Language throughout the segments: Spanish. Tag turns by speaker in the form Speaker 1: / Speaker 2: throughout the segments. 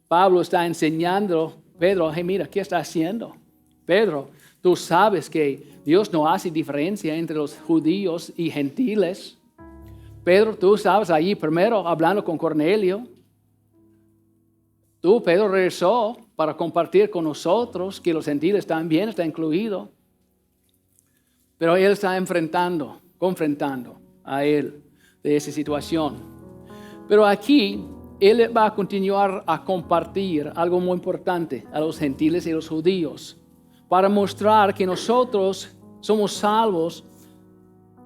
Speaker 1: Pablo está enseñando a Pedro, hey, mira, ¿qué está haciendo? Pedro, tú sabes que Dios no hace diferencia entre los judíos y gentiles. Pedro, tú sabes, allí primero hablando con Cornelio, Pedro regresó para compartir con nosotros que los gentiles también están incluidos. Pero él está confrontando a él de esa situación. Pero aquí, él va a continuar a compartir algo muy importante a los gentiles y a los judíos para mostrar que nosotros somos salvos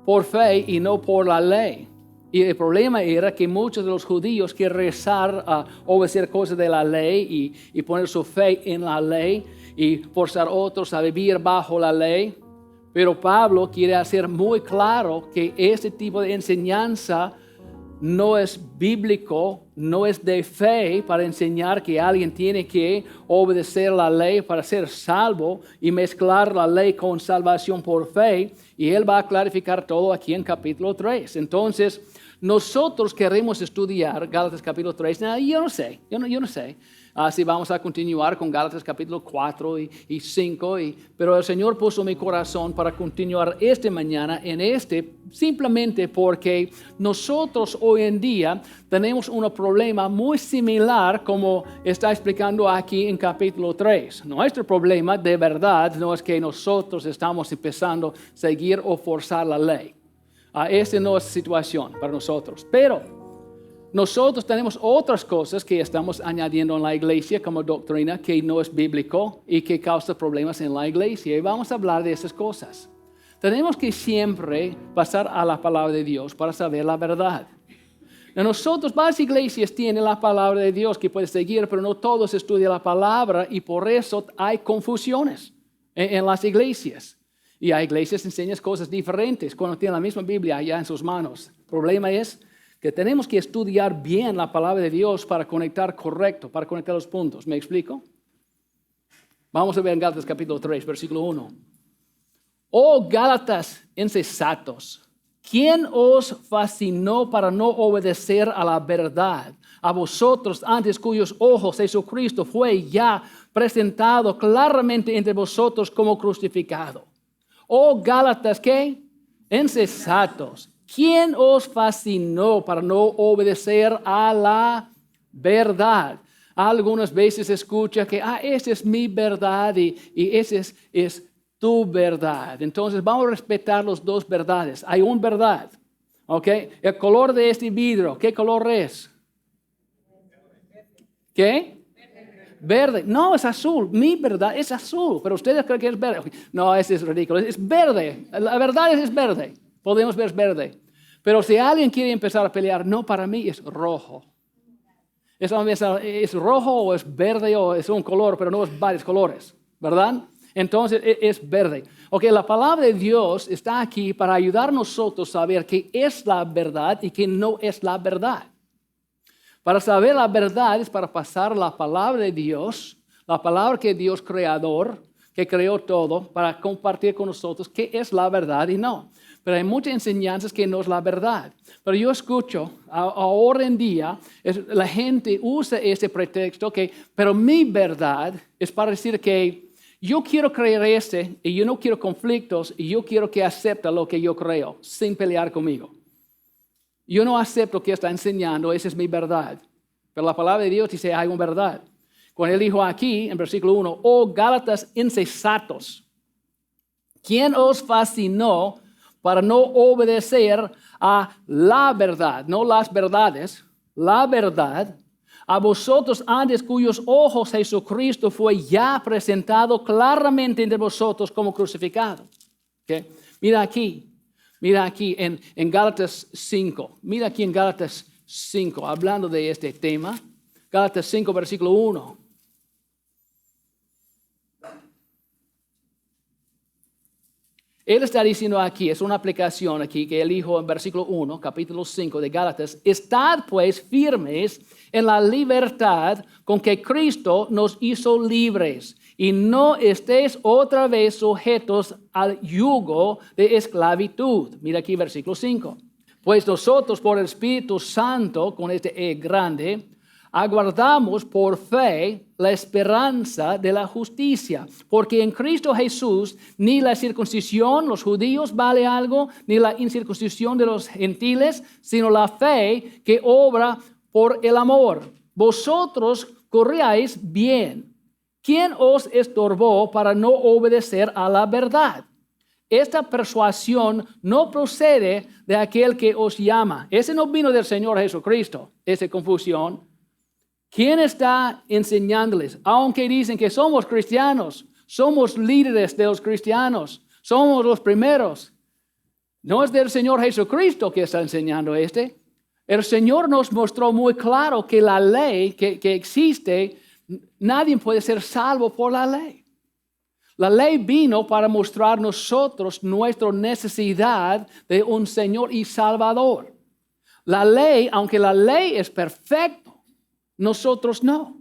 Speaker 1: por fe y no por la ley. Y el problema era que muchos de los judíos quieren rezar a obedecer cosas de la ley y poner su fe en la ley y forzar a otros a vivir bajo la ley. Pero Pablo quiere hacer muy claro que este tipo de enseñanza no es bíblico, no es de fe para enseñar que alguien tiene que obedecer la ley para ser salvo y mezclar la ley con salvación por fe. Y él va a clarificar todo aquí en capítulo 3. Entonces, nosotros queremos estudiar Gálatas capítulo 3. Yo no sé. Si vamos a continuar con Gálatas capítulo 4 y 5. Pero el Señor puso en mi corazón para continuar esta mañana en simplemente porque nosotros hoy en día tenemos un problema muy similar como está explicando aquí en capítulo 3. Nuestro problema de verdad no es que nosotros estamos empezando a seguir o forzar la ley. Esta no es la situación para nosotros. Pero nosotros tenemos otras cosas que estamos añadiendo en la iglesia como doctrina que no es bíblico y que causa problemas en la iglesia. Y vamos a hablar de esas cosas. Tenemos que siempre pasar a la palabra de Dios para saber la verdad. Nosotros, varias iglesias tienen la palabra de Dios que puedes seguir, pero no todos estudian la palabra y por eso hay confusiones en las iglesias. Y hay iglesias que enseñan cosas diferentes cuando tienen la misma Biblia allá en sus manos. El problema es que tenemos que estudiar bien la palabra de Dios para conectar correcto, para conectar los puntos. ¿Me explico? Vamos a ver en Gálatas capítulo 3, versículo 1. Oh Gálatas insensatos, ¿quién os fascinó para no obedecer a la verdad? A vosotros, antes cuyos ojos Jesucristo fue ya presentado claramente entre vosotros como crucificado. Oh Gálatas, ¿qué? Insensatos. ¿Quién os fascinó para no obedecer a la verdad? Algunas veces escucha que, esa es mi verdad y esa es tu verdad. Entonces vamos a respetar las dos verdades. Hay una verdad, ¿ok? El color de este vidrio, ¿qué color es? ¿Qué? Verde. No, es azul. Mi verdad es azul, pero ustedes creen que es verde. No, eso es ridículo. Es verde. La verdad es verde. Podemos ver es verde. Pero si alguien quiere empezar a pelear, no, para mí es rojo. Es rojo o es verde o es un color, pero no es varios colores, ¿verdad? Entonces es verde. Ok, la palabra de Dios está aquí para ayudar a nosotros a saber qué es la verdad y qué no es la verdad. Para saber la verdad es para pasar la palabra de Dios, la palabra que Dios creador, que creó todo, para compartir con nosotros qué es la verdad y no. Pero hay muchas enseñanzas que no es la verdad. Pero yo escucho, ahora en día, la gente usa ese pretexto pero mi verdad es para decir que yo quiero creer y yo no quiero conflictos y yo quiero que acepte lo que yo creo, sin pelear conmigo. Yo no acepto lo que está enseñando, esa es mi verdad. Pero la palabra de Dios dice, hay una verdad. Cuando él dijo aquí, en versículo 1, oh Gálatas insensatos, ¿quién os fascinó para no obedecer a la verdad? No las verdades, la verdad. A vosotros antes cuyos ojos Jesucristo fue ya presentado claramente entre vosotros como crucificado. ¿Okay? Mira aquí en Gálatas 5. Mira aquí en Gálatas 5, hablando de este tema. Gálatas 5, versículo 1. Él está diciendo aquí, es una aplicación aquí que él dijo en versículo 1, capítulo 5 de Gálatas. Estad pues firmes en la libertad con que Cristo nos hizo libres. Y no estéis otra vez sujetos al yugo de esclavitud. Mira aquí versículo 5. Pues nosotros por el Espíritu Santo, con este E grande, aguardamos por fe la esperanza de la justicia, porque en Cristo Jesús ni la circuncisión, los judíos, vale algo, ni la incircuncisión de los gentiles, sino la fe que obra por el amor. Vosotros corríais bien. ¿Quién os estorbó para no obedecer a la verdad? Esta persuasión no procede de aquel que os llama. Ese no vino del Señor Jesucristo, esa confusión. ¿Quién está enseñándoles? Aunque dicen que somos cristianos, somos líderes de los cristianos, somos los primeros. No es del Señor Jesucristo que está enseñando este. El Señor nos mostró muy claro que la ley que existe, nadie puede ser salvo por la ley. La ley vino para mostrar a nosotros nuestra necesidad de un Señor y Salvador. La ley, aunque la ley es perfecta, nosotros no.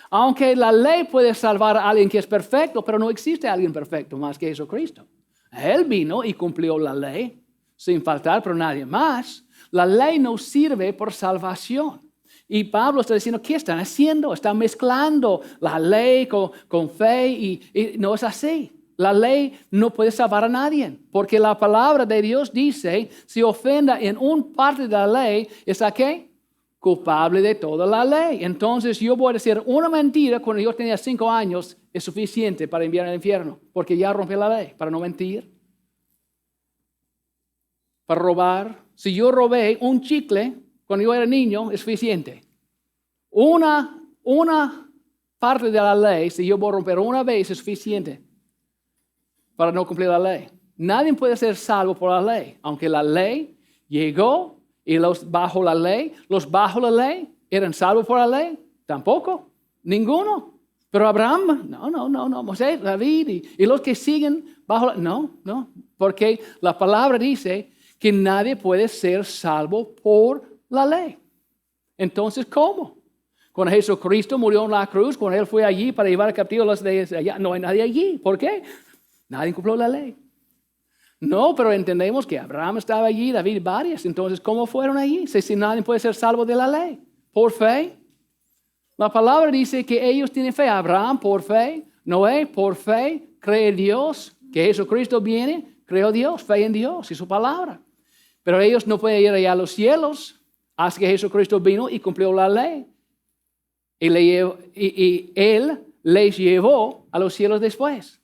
Speaker 1: Aunque la ley puede salvar a alguien que es perfecto, pero no existe alguien perfecto más que Jesucristo. Él vino y cumplió la ley sin faltar por nadie más. La ley no sirve por salvación. Y Pablo está diciendo, ¿qué están haciendo? Están mezclando la ley con fe y no es así. La ley no puede salvar a nadie, porque la palabra de Dios dice, si ofenda en un parte de la ley, ¿está qué? Culpable de toda la ley. Entonces yo voy a decir una mentira cuando yo tenía 5 años, es suficiente para enviar al infierno, porque ya rompí la ley, para no mentir, para robar. Si yo robé un chicle cuando yo era niño, es suficiente. Una parte de la ley, si yo voy a romper una vez, es suficiente para no cumplir la ley. Nadie puede ser salvo por la ley, aunque la ley llegó y los bajo la ley eran salvos por la ley, tampoco, ninguno. Pero Abraham, no, Moisés, David y los que siguen bajo la no, porque la palabra dice que nadie puede ser salvo por la ley. Entonces, ¿cómo? Cuando Jesucristo murió en la cruz, cuando Él fue allí para llevar captivos a los de allá, no hay nadie allí. ¿Por qué? Nadie cumplió la ley. No, pero entendemos que Abraham estaba allí, David varios. Entonces, ¿cómo fueron allí? Si nadie puede ser salvo de la ley. ¿Por fe? La palabra dice que ellos tienen fe. Abraham por fe, Noé por fe, cree en Dios, que Jesucristo viene, creó Dios, fe en Dios y su palabra. Pero ellos no pueden ir allá a los cielos hasta que Jesucristo vino y cumplió la ley. Y Él les llevó a los cielos después.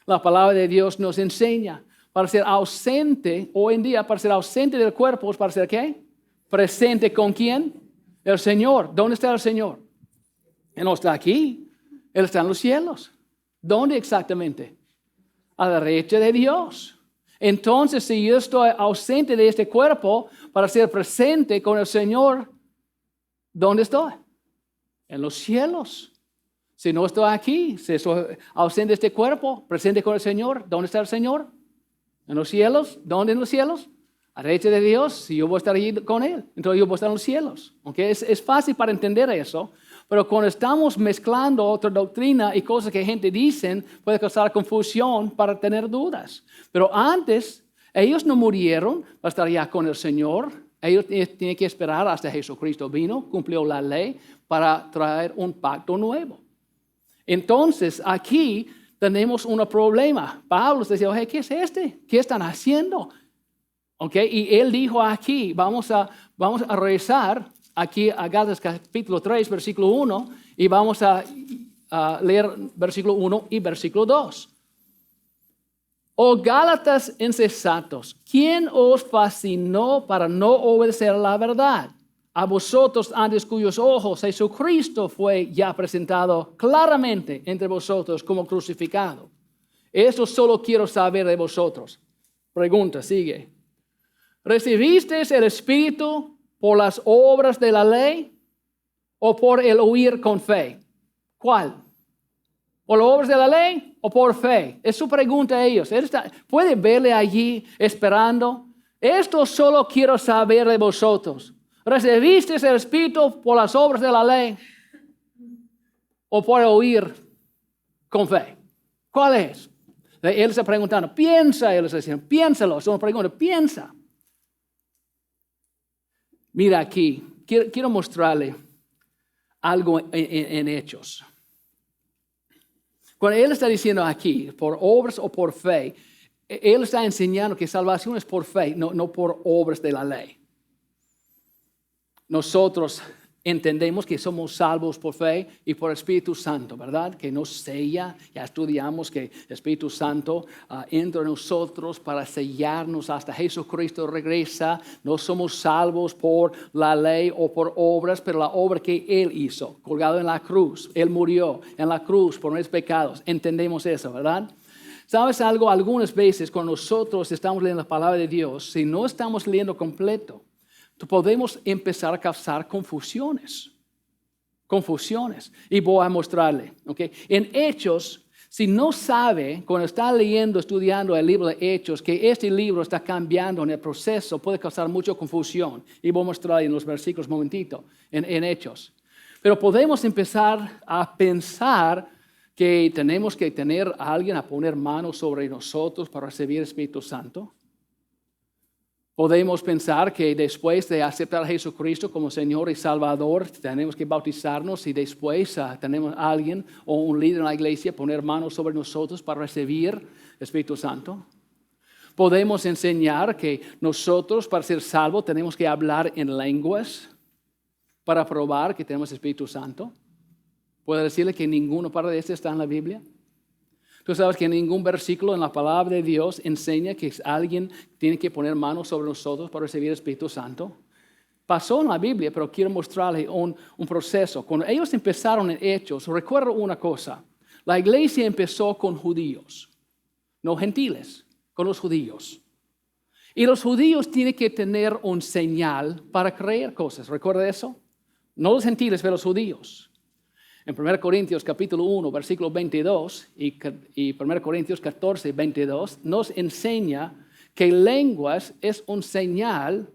Speaker 1: La palabra de Dios nos enseña para ser ausente, hoy en día, para ser ausente del cuerpo, ¿para ser qué? Presente con quién? El Señor. ¿Dónde está el Señor? Él no está aquí. Él está en los cielos. ¿Dónde exactamente? A la derecha de Dios. Entonces, si yo estoy ausente de este cuerpo para ser presente con el Señor, ¿dónde estoy? En los cielos. Si no estoy aquí, si estoy ausente de este cuerpo, presente con el Señor, ¿dónde está el Señor? En los cielos. ¿Dónde en los cielos? A la derecha de Dios. Si yo voy a estar allí con Él, entonces yo voy a estar en los cielos. ¿Okay? Es fácil para entender eso, pero cuando estamos mezclando otra doctrina y cosas que gente dicen, puede causar confusión para tener dudas. Pero antes, ellos no murieron para estar allá con el Señor. Ellos tienen que esperar hasta Jesucristo vino, cumplió la ley para traer un pacto nuevo. Entonces, aquí tenemos un problema. Pablo decía, oye, ¿qué es este? ¿Qué están haciendo? Okay, y él dijo aquí, vamos a regresar aquí a Gálatas capítulo 3, versículo 1, y vamos a leer versículo 1 y versículo 2. Oh Gálatas insensatos, ¿quién os fascinó para no obedecer a la verdad? A vosotros antes cuyos ojos Jesucristo fue ya presentado claramente entre vosotros como crucificado. Eso solo quiero saber de vosotros. Pregunta, sigue. ¿Recibisteis el Espíritu por las obras de la ley o por el oír con fe? ¿Cuál? ¿Por las obras de la ley o por fe? Es su pregunta a ellos. ¿Puede verle allí esperando? Esto solo quiero saber de vosotros. ¿Recibisteis el Espíritu por las obras de la ley o por oír con fe? ¿Cuál es? Él está preguntando, piensa, él está diciendo, piénsalo. Es una pregunta, piensa. Mira aquí, quiero mostrarle algo en Hechos. Cuando Él está diciendo aquí, por obras o por fe, Él está enseñando que salvación es por fe, no por obras de la ley. Nosotros entendemos que somos salvos por fe y por Espíritu Santo, ¿verdad? Que nos sella. Ya estudiamos que el Espíritu Santo entra en nosotros para sellarnos hasta Jesucristo regresa. No somos salvos por la ley o por obras, pero la obra que Él hizo, colgado en la cruz. Él murió en la cruz por nuestros pecados. Entendemos eso, ¿verdad? ¿Sabes algo? Algunas veces cuando nosotros estamos leyendo la palabra de Dios, si no estamos leyendo completo, podemos empezar a causar confusiones. Y voy a mostrarle. ¿Okay? En Hechos, si no sabe, cuando está leyendo, estudiando el libro de Hechos, que este libro está cambiando en el proceso, puede causar mucha confusión. Y voy a mostrarle en los versículos un momentito, en Hechos. Pero podemos empezar a pensar que tenemos que tener a alguien a poner manos sobre nosotros para recibir el Espíritu Santo. Podemos pensar que después de aceptar a Jesucristo como Señor y Salvador, tenemos que bautizarnos y después tenemos a alguien o un líder en la iglesia poner manos sobre nosotros para recibir el Espíritu Santo. Podemos enseñar que nosotros para ser salvos tenemos que hablar en lenguas para probar que tenemos el Espíritu Santo. ¿Puedo decirle que ninguna parte de esto está en la Biblia? Tú sabes que ningún versículo en la palabra de Dios enseña que alguien tiene que poner manos sobre nosotros para recibir el Espíritu Santo. Pasó en la Biblia, pero quiero mostrarle un proceso. Cuando ellos empezaron en Hechos, recuerdo una cosa. La iglesia empezó con judíos, no gentiles, con los judíos. Y los judíos tienen que tener un señal para creer cosas. ¿Recuerda eso? No los gentiles, pero los judíos. En 1 Corintios capítulo 1, versículo 22 y 1 Corintios 14, 22 nos enseña que lenguas es un señal,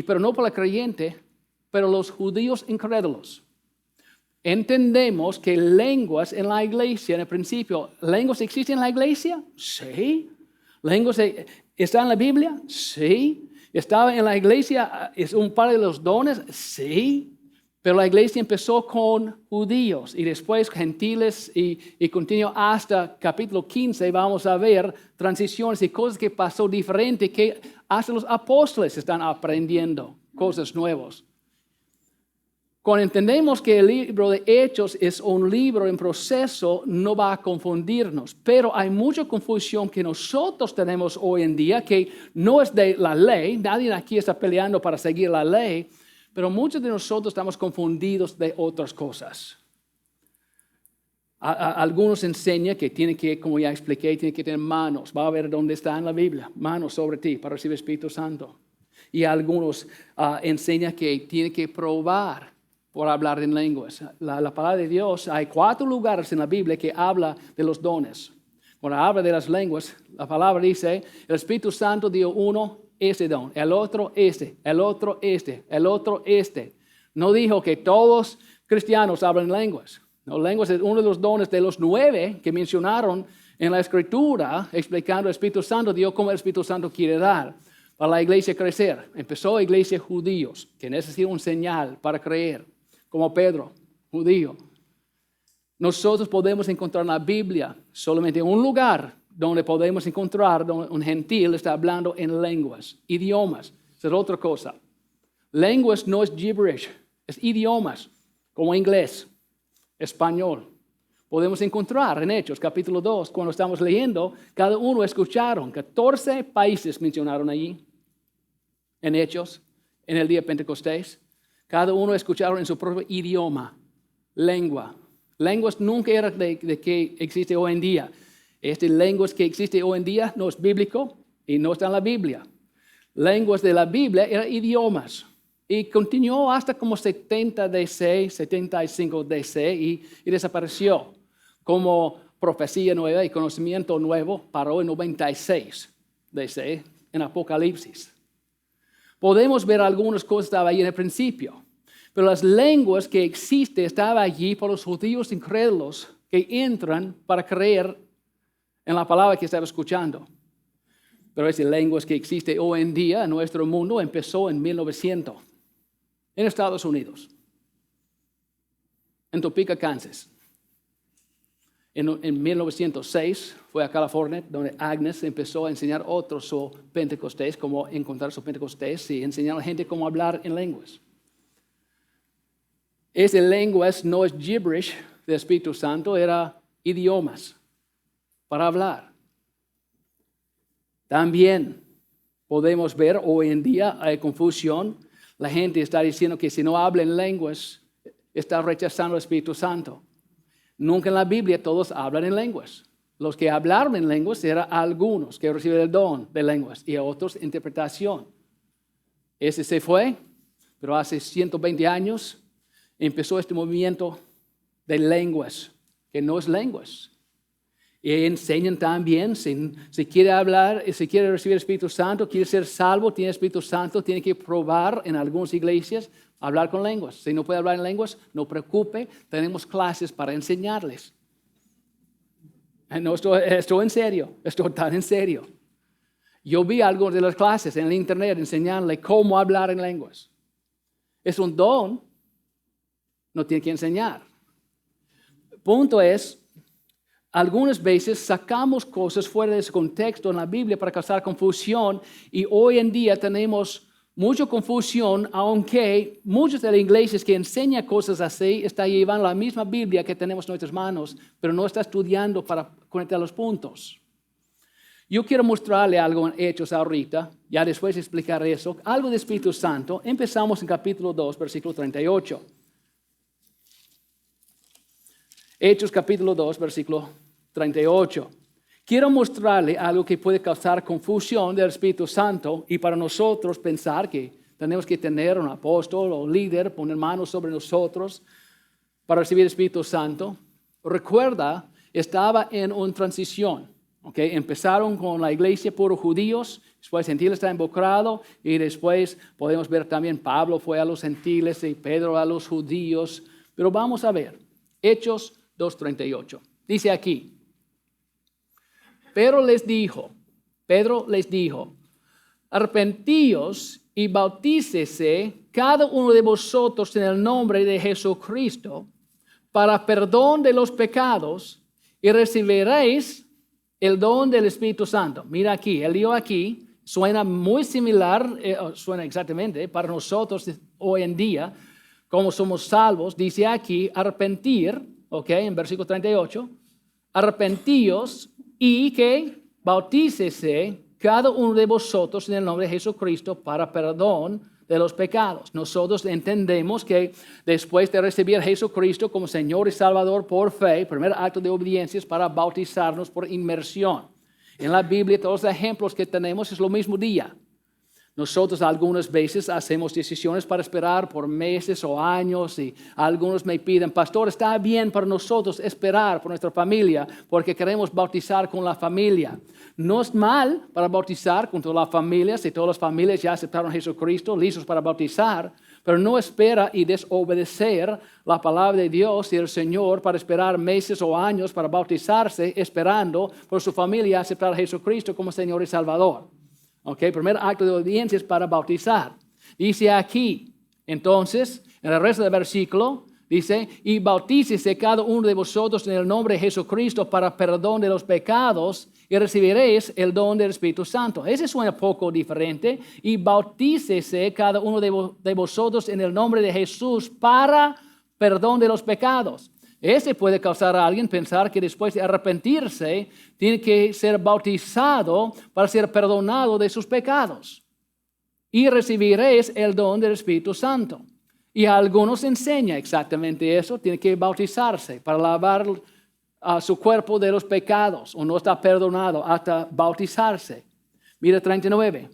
Speaker 1: pero no para el creyente, pero los judíos incrédulos. Entendemos que lenguas en la iglesia, en el principio, ¿lenguas existen en la iglesia? Sí. ¿Lenguas están en la Biblia? Sí. ¿Estaba en la iglesia? ¿Es un par de los dones? Sí. Pero la iglesia empezó con judíos y después gentiles y continuó hasta capítulo 15. Vamos a ver transiciones y cosas que pasó diferente que hasta los apóstoles están aprendiendo cosas nuevas. Cuando entendemos que el libro de Hechos es un libro en proceso, no va a confundirnos. Pero hay mucha confusión que nosotros tenemos hoy en día que no es de la ley. Nadie aquí está peleando para seguir la ley. Pero muchos de nosotros estamos confundidos de otras cosas. Algunos enseñan que tiene que, como ya expliqué, tiene que tener manos. Va a ver dónde está en la Biblia. Manos sobre ti para recibir el Espíritu Santo. Y algunos enseñan que tiene que probar por hablar en lenguas. La palabra de Dios, hay 4 lugares en la Biblia que habla de los dones. Cuando habla de las lenguas, la palabra dice, el Espíritu Santo dio uno, este don, el otro este, el otro este, el otro este. No dijo que todos cristianos hablan lenguas. No, lenguas es uno de los dones de los 9 que mencionaron en la Escritura, explicando el Espíritu Santo, dio cómo el Espíritu Santo quiere dar para la iglesia crecer. Empezó iglesia judíos, que necesitan un señal para creer, como Pedro, judío. Nosotros podemos encontrar en la Biblia solamente un lugar donde podemos encontrar donde un gentil está hablando en lenguas, idiomas. Esa es otra cosa. Lenguas no es gibberish, es idiomas, como inglés, español. Podemos encontrar en Hechos, capítulo 2, cuando estamos leyendo, cada uno escucharon. 14 países mencionaron allí, en Hechos, en el día de Pentecostés. Cada uno escucharon en su propio idioma, lengua. Lenguas nunca era de que existe hoy en día. Lenguas que existe hoy en día no es bíblico y no está en la Biblia. Lenguas de la Biblia eran idiomas. Y continuó hasta como 70 DC, 75 DC y desapareció. Como profecía nueva y conocimiento nuevo paró en 96 DC en Apocalipsis. Podemos ver algunas cosas que estaban allí en el principio. Pero las lenguas que existen estaban allí por los judíos incrédulos que entran para creer en la palabra que estaba escuchando. Pero esas lenguas que existen hoy en día en nuestro mundo empezó en 1900 en Estados Unidos. en Topeka, Kansas. En 1906 fue a California, donde Agnes empezó a enseñar a otros sobre Pentecostés, cómo encontrar su Pentecostés y enseñar a la gente cómo hablar en lenguas. Ese lenguas no es gibberish del Espíritu Santo, era idiomas para hablar. También podemos ver hoy en día hay confusión. La gente está diciendo que si no habla en lenguas, está rechazando el Espíritu Santo. Nunca en la Biblia todos hablan en lenguas. Los que hablaron en lenguas eran algunos que recibieron el don de lenguas y otros interpretación. Ese se fue, pero hace 120 años empezó este movimiento de lenguas, que no es lenguas. Y enseñan también, si quiere hablar, si quiere recibir el Espíritu Santo, quiere ser salvo, tiene el Espíritu Santo, tiene que probar en algunas iglesias hablar con lenguas. Si no puede hablar en lenguas, no preocupe, tenemos clases para enseñarles. No, estoy en serio, estoy tan en serio. Yo vi algunas de las clases en el internet enseñarle cómo hablar en lenguas. Es un don, no tiene que enseñar. El punto es, algunas veces sacamos cosas fuera de ese contexto en la Biblia para causar confusión y hoy en día tenemos mucha confusión, aunque muchas de las iglesias que enseñan cosas así están llevando la misma Biblia que tenemos en nuestras manos, pero no está estudiando para conectar los puntos. Yo quiero mostrarle algo en Hechos ahorita, ya después explicar eso, algo de Espíritu Santo. Empezamos en capítulo 2, versículo 38. Hechos capítulo 2, versículo 38. Quiero mostrarle algo que puede causar confusión del Espíritu Santo y para nosotros pensar que tenemos que tener un apóstol o líder, poner manos sobre nosotros para recibir el Espíritu Santo. Recuerda, estaba en una transición. Okay, empezaron con la iglesia puro judíos, después gentiles está involucrado y después podemos ver también Pablo fue a los gentiles y Pedro a los judíos. Pero vamos a ver, Hechos 2:38. Dice aquí, Pedro les dijo, arrepentíos y bautícese cada uno de vosotros en el nombre de Jesucristo para perdón de los pecados y recibiréis el don del Espíritu Santo. Mira aquí, el lío aquí suena muy similar, suena exactamente para nosotros hoy en día, como somos salvos. Dice aquí, arrepentir, en versículo 38, arrepentíos y que bautícese cada uno de vosotros en el nombre de Jesucristo para perdón de los pecados. Nosotros entendemos que después de recibir a Jesucristo como Señor y Salvador por fe, el primer acto de obediencia es para bautizarnos por inmersión. En la Biblia todos los ejemplos que tenemos es lo mismo día. Nosotros algunas veces hacemos decisiones para esperar por meses o años y algunos me piden, pastor, está bien para nosotros esperar por nuestra familia porque queremos bautizar con la familia. No es mal para bautizar con toda la familia si todas las familias ya aceptaron a Jesucristo, listos para bautizar, pero no espera y desobedecer la palabra de Dios y el Señor para esperar meses o años para bautizarse esperando por su familia aceptar a Jesucristo como Señor y Salvador. Primer acto de obediencia es para bautizar. Dice aquí, entonces, en el resto del versículo, dice, y bautícese cada uno de vosotros en el nombre de Jesucristo para perdón de los pecados y recibiréis el don del Espíritu Santo. Ese suena poco diferente. Y bautícese cada uno de vosotros en el nombre de Jesús para perdón de los pecados. Ese puede causar a alguien pensar que después de arrepentirse, tiene que ser bautizado para ser perdonado de sus pecados. Y recibiréis el don del Espíritu Santo. Y a algunos enseña exactamente eso, tiene que bautizarse para lavar a su cuerpo de los pecados, o no está perdonado hasta bautizarse. Mira 39.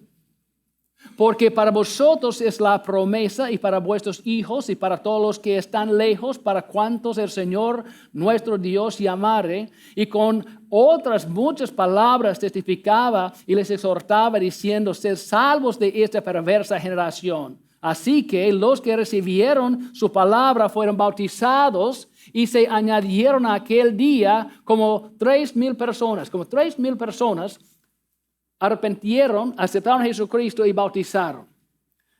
Speaker 1: Porque para vosotros es la promesa y para vuestros hijos y para todos los que están lejos, para cuantos el Señor nuestro Dios llamare. Y con otras muchas palabras testificaba y les exhortaba diciendo, sed salvos de esta perversa generación. Así que los que recibieron su palabra fueron bautizados y se añadieron a aquel día como 3,000 personas. Como 3,000 personas arrepintieron, aceptaron a Jesucristo y bautizaron.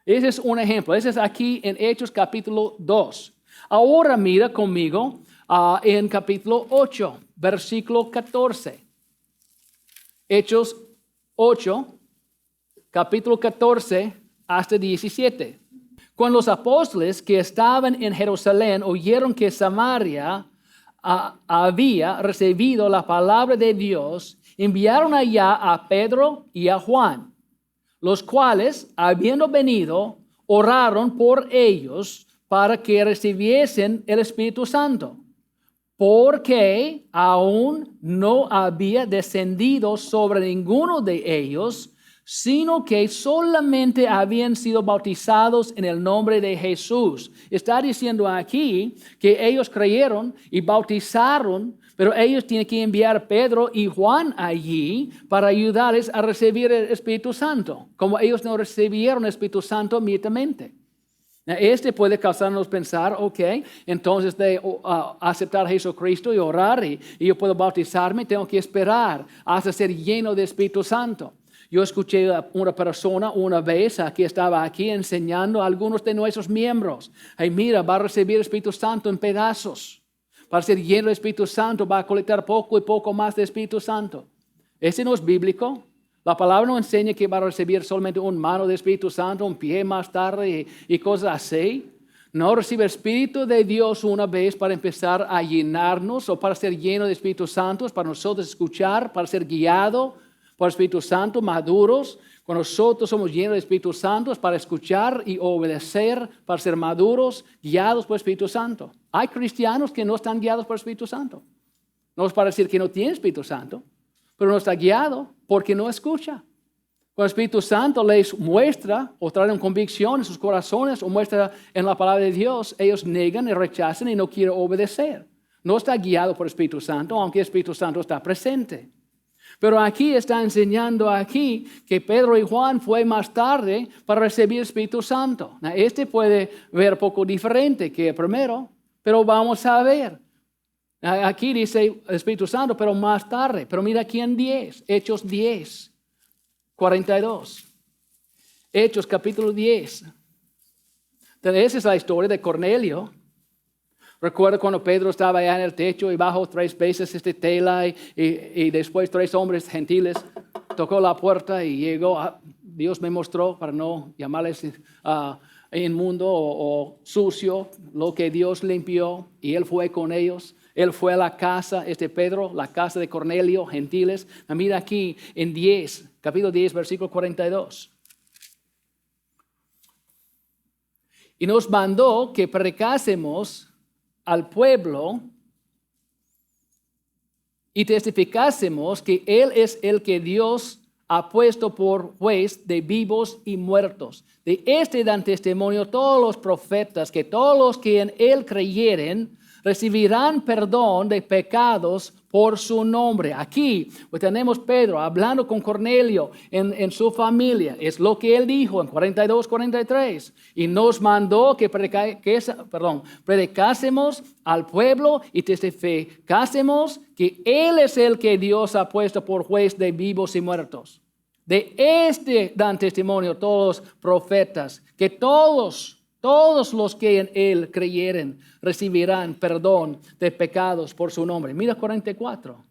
Speaker 1: Ese es un ejemplo. Ese es aquí en Hechos capítulo 2. Ahora mira conmigo en capítulo 8, versículo 14. Hechos 8, capítulo 14 hasta 17. Cuando los apóstoles que estaban en Jerusalén oyeron que Samaria había recibido la palabra de Dios, enviaron allá a Pedro y a Juan, los cuales, habiendo venido, oraron por ellos para que recibiesen el Espíritu Santo, porque aún no había descendido sobre ninguno de ellos, sino que solamente habían sido bautizados en el nombre de Jesús. Está diciendo aquí que ellos creyeron y bautizaron, pero ellos tienen que enviar a Pedro y Juan allí para ayudarles a recibir el Espíritu Santo, como ellos no recibieron el Espíritu Santo inmediatamente. Este puede causarnos pensar, ok, entonces de aceptar a Jesucristo y orar y yo puedo bautizarme, tengo que esperar hasta ser lleno del Espíritu Santo. Yo escuché a una persona una vez que estaba aquí enseñando a algunos de nuestros miembros. Hey, mira, va a recibir el Espíritu Santo en pedazos. Para ser lleno del Espíritu Santo va a colectar poco y poco más del Espíritu Santo. Ese no es bíblico. La palabra no enseña que va a recibir solamente una mano del Espíritu Santo, un pie más tarde y cosas así. No recibe el Espíritu de Dios una vez para empezar a llenarnos o para ser lleno del Espíritu Santo, para nosotros escuchar, para ser guiado por el Espíritu Santo, maduros. Cuando nosotros somos llenos del Espíritu Santo es para escuchar y obedecer, para ser maduros, guiados por el Espíritu Santo. Hay cristianos que no están guiados por el Espíritu Santo. No es para decir que no tiene Espíritu Santo, pero no está guiado porque no escucha. Cuando el Espíritu Santo les muestra o trae una convicción en sus corazones o muestra en la palabra de Dios, ellos negan y rechazan y no quieren obedecer. No está guiado por el Espíritu Santo, aunque el Espíritu Santo está presente. Pero aquí está enseñando aquí que Pedro y Juan fue más tarde para recibir el Espíritu Santo. Este puede ver poco diferente que el primero, pero vamos a ver. Aquí dice el Espíritu Santo, pero más tarde. Pero mira aquí en 10, Hechos 10, 42. Hechos capítulo 10. Entonces, esa es la historia de Cornelio. Recuerda cuando Pedro estaba allá en el techo y bajó 3 veces tela y después 3 hombres gentiles tocó la puerta y llegó. Dios me mostró para no llamarles inmundo o sucio lo que Dios limpió y él fue con ellos. Él fue a la casa, Pedro, la casa de Cornelio, gentiles. Mira aquí en 10, capítulo 10, versículo 42. Y nos mandó que predicásemos al pueblo y testificásemos que Él es el que Dios ha puesto por juez de vivos y muertos. De este dan testimonio todos los profetas, que todos los que en Él creyeren recibirán perdón de pecados por su nombre. Aquí pues tenemos Pedro hablando con Cornelio en su familia. Es lo que él dijo en 42, 43. Y nos mandó que predicásemos al pueblo y testificásemos que Él es el que Dios ha puesto por juez de vivos y muertos. De este dan testimonio todos los profetas, que todos los que en Él creyeren recibirán perdón de pecados por su nombre. Mira 44.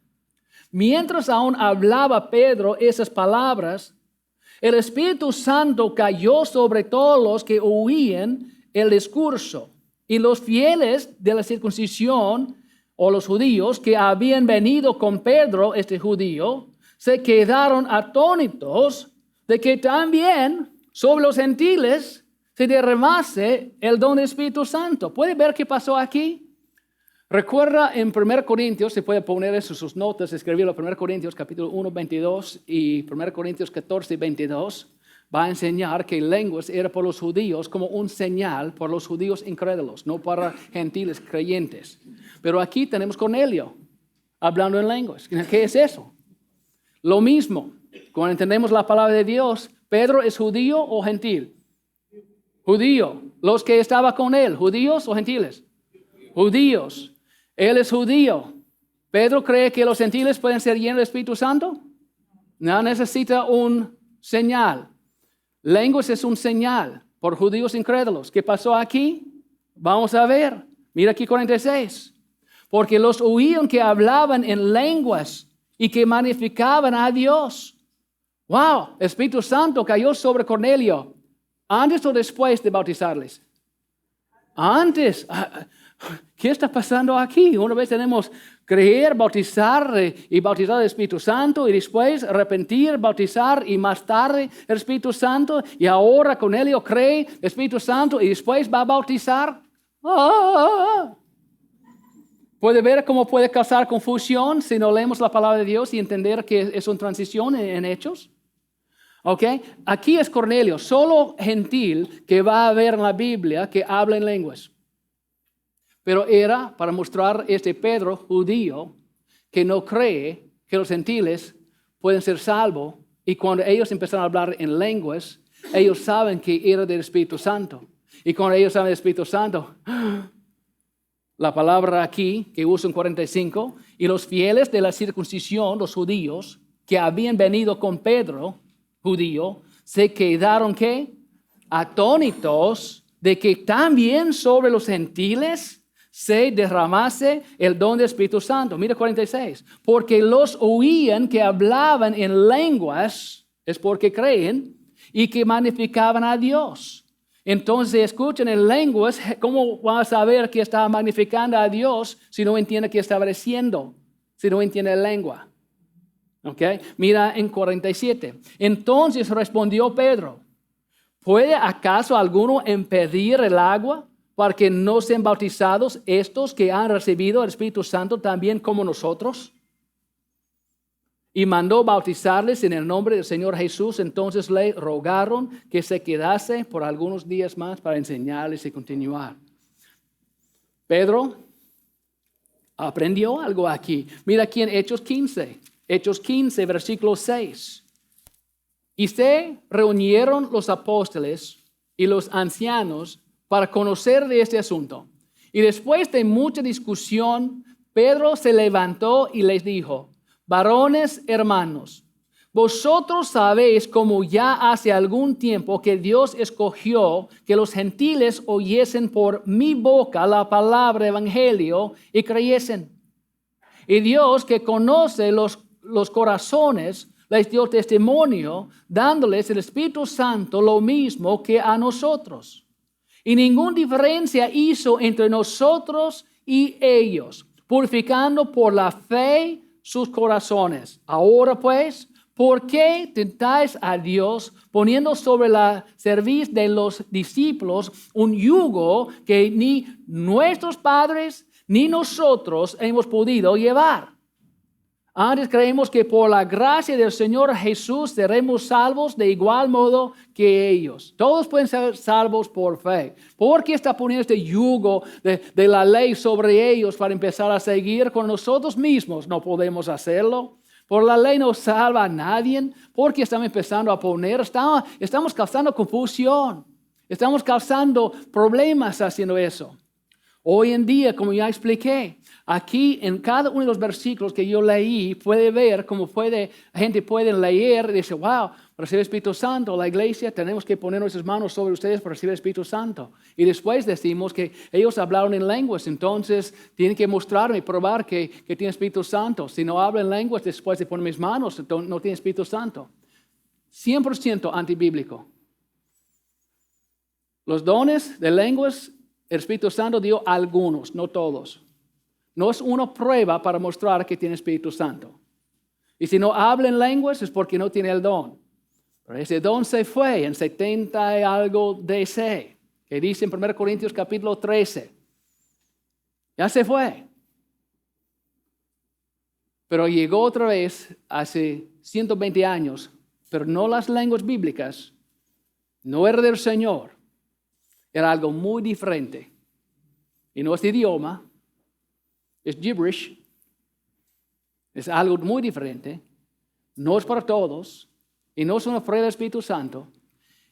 Speaker 1: Mientras aún hablaba Pedro esas palabras, el Espíritu Santo cayó sobre todos los que oían el discurso. Y los fieles de la circuncisión, o los judíos que habían venido con Pedro, judío, se quedaron atónitos de que también sobre los gentiles se derramase el don del Espíritu Santo. ¿Puede ver qué pasó aquí? Recuerda en 1 Corintios, se puede poner eso en sus notas, escribirlo 1 Corintios capítulo 1, 22 y 1 Corintios 14, 22. Va a enseñar que lenguas era por los judíos como un señal por los judíos incrédulos, no para gentiles creyentes. Pero aquí tenemos Cornelio hablando en lenguas. ¿Qué es eso? Lo mismo, cuando entendemos la palabra de Dios, ¿Pedro es judío o gentil? Judío. Los que estaban con él, ¿judíos o gentiles? Judíos. Él es judío. ¿Pedro cree que los gentiles pueden ser llenos del Espíritu Santo? No necesita un señal. Lenguas es un señal por judíos incrédulos. ¿Qué pasó aquí? Vamos a ver. Mira aquí 46. Porque los oían que hablaban en lenguas y que magnificaban a Dios. Wow, el Espíritu Santo cayó sobre Cornelio. ¿Antes o después de bautizarles? Antes. ¿Qué está pasando aquí? Una vez tenemos creer, bautizar y bautizar el Espíritu Santo y después arrepentir, bautizar y más tarde el Espíritu Santo y ahora Cornelio cree el Espíritu Santo y después va a bautizar. ¿Puede ver cómo puede causar confusión si no leemos la palabra de Dios y entender que es una transición en Hechos? ¿Ok? Aquí es Cornelio, solo gentil que va a ver en la Biblia que habla en lenguas. Pero era para mostrar este Pedro judío que no cree que los gentiles pueden ser salvos. Y cuando ellos empezaron a hablar en lenguas, ellos saben que era del Espíritu Santo. Y cuando ellos saben del Espíritu Santo, la palabra aquí que usan 45, y los fieles de la circuncisión, los judíos, que habían venido con Pedro, judío, se quedaron ¿qué? Atónitos de que también sobre los gentiles se derramase el don del Espíritu Santo. Mira 46. Porque los oían que hablaban en lenguas, es porque creen, y que magnificaban a Dios. Entonces escuchen en lenguas, ¿cómo van a saber que está magnificando a Dios si no entiende qué está diciendo? Si no entiende la lengua. Okay. Mira en 47. Entonces respondió Pedro, ¿puede acaso alguno impedir el agua para que no sean bautizados estos que han recibido el Espíritu Santo también como nosotros? Y mandó bautizarles en el nombre del Señor Jesús. Entonces le rogaron que se quedase por algunos días más para enseñarles y continuar. Pedro aprendió algo aquí. Mira aquí en Hechos 15. Hechos 15, versículo 6. Y se reunieron los apóstoles y los ancianos para conocer de este asunto. Y después de mucha discusión, Pedro se levantó y les dijo, varones hermanos, vosotros sabéis como ya hace algún tiempo que Dios escogió que los gentiles oyesen por mi boca la palabra evangelio y creyesen. Y Dios que conoce los corazones les dio testimonio dándoles el Espíritu Santo lo mismo que a nosotros. Y ninguna diferencia hizo entre nosotros y ellos, purificando por la fe sus corazones. Ahora pues, ¿por qué tentáis a Dios poniendo sobre la cerviz de los discípulos un yugo que ni nuestros padres ni nosotros hemos podido llevar? Antes creemos que por la gracia del Señor Jesús seremos salvos de igual modo que ellos. Todos pueden ser salvos por fe. ¿Por qué está poniendo este yugo de la ley sobre ellos para empezar a seguir con nosotros mismos? No podemos hacerlo. Por la ley no salva a nadie. ¿Por qué estamos empezando a poner? Estamos causando confusión. Estamos causando problemas haciendo eso. Hoy en día, como ya expliqué, aquí en cada uno de los versículos que yo leí, puede ver cómo gente puede leer y dice, wow, para recibir el Espíritu Santo, la iglesia, tenemos que poner nuestras manos sobre ustedes para recibir el Espíritu Santo. Y después decimos que ellos hablaron en lenguas, entonces tienen que mostrarme y probar que tienen Espíritu Santo. Si no hablan lenguas después de poner mis manos, no tienen Espíritu Santo. 100% antibíblico. Los dones de lenguas, el Espíritu Santo dio a algunos, no todos. No es una prueba para mostrar que tiene Espíritu Santo. Y si no habla en lenguas es porque no tiene el don. Pero ese don se fue en 70 y algo DC, que dice en 1 Corintios capítulo 13. Ya se fue. Pero llegó otra vez hace 120 años, pero no las lenguas bíblicas, no era del Señor. Era algo muy diferente. Y no es idioma, es gibberish. Es algo muy diferente. No es para todos. Y no es una prueba del Espíritu Santo.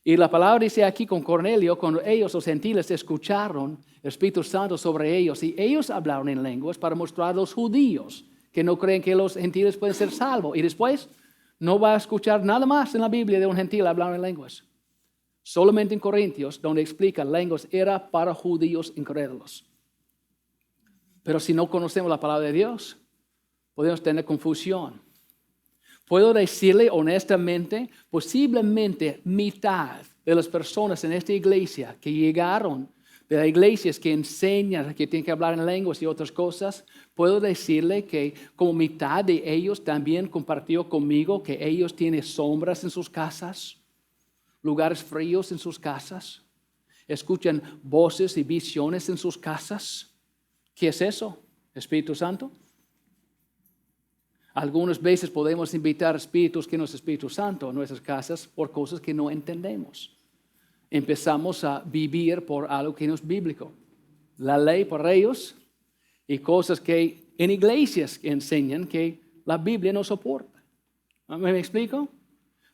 Speaker 1: Y la palabra dice aquí con Cornelio, cuando ellos, los gentiles, escucharon el Espíritu Santo sobre ellos. Y ellos hablaron en lenguas para mostrar a los judíos que no creen que los gentiles pueden ser salvos. Y después no va a escuchar nada más en la Biblia de un gentil hablando en lenguas. Solamente en Corintios, donde explica lenguas era para judíos incrédulos. Pero si no conocemos la palabra de Dios, podemos tener confusión. Puedo decirle honestamente, posiblemente mitad de las personas en esta iglesia que llegaron de las iglesias que enseñan que tienen que hablar en lenguas y otras cosas, puedo decirle que como mitad de ellos también compartió conmigo que ellos tienen sombras en sus casas, lugares fríos en sus casas, escuchan voces y visiones en sus casas. ¿Qué es eso? ¿Espíritu Santo? Algunas veces podemos invitar espíritus que no es Espíritu Santo a nuestras casas por cosas que no entendemos. Empezamos a vivir por algo que no es bíblico. La ley para ellos y cosas que en iglesias enseñan que la Biblia no soporta. ¿Me explico?